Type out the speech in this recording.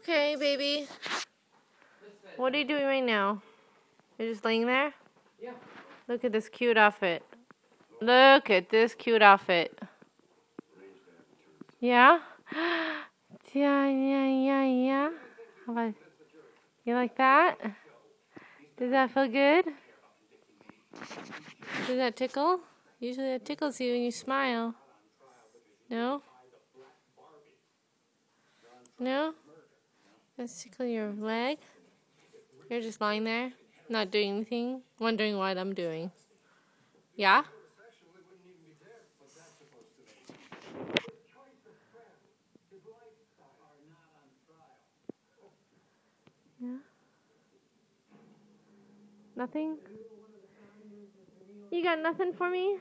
Okay, baby. What are you doing right now? You're just laying there? Yeah. Look at this cute outfit. Look at this cute outfit. Yeah? Yeah. How about, you like that? Does that feel good? Does that tickle? Usually that tickles you when you smile. No? No? Let's tickle your leg. You're just lying there, not doing anything, wondering what I'm doing. Yeah? Yeah? Nothing? You got nothing for me?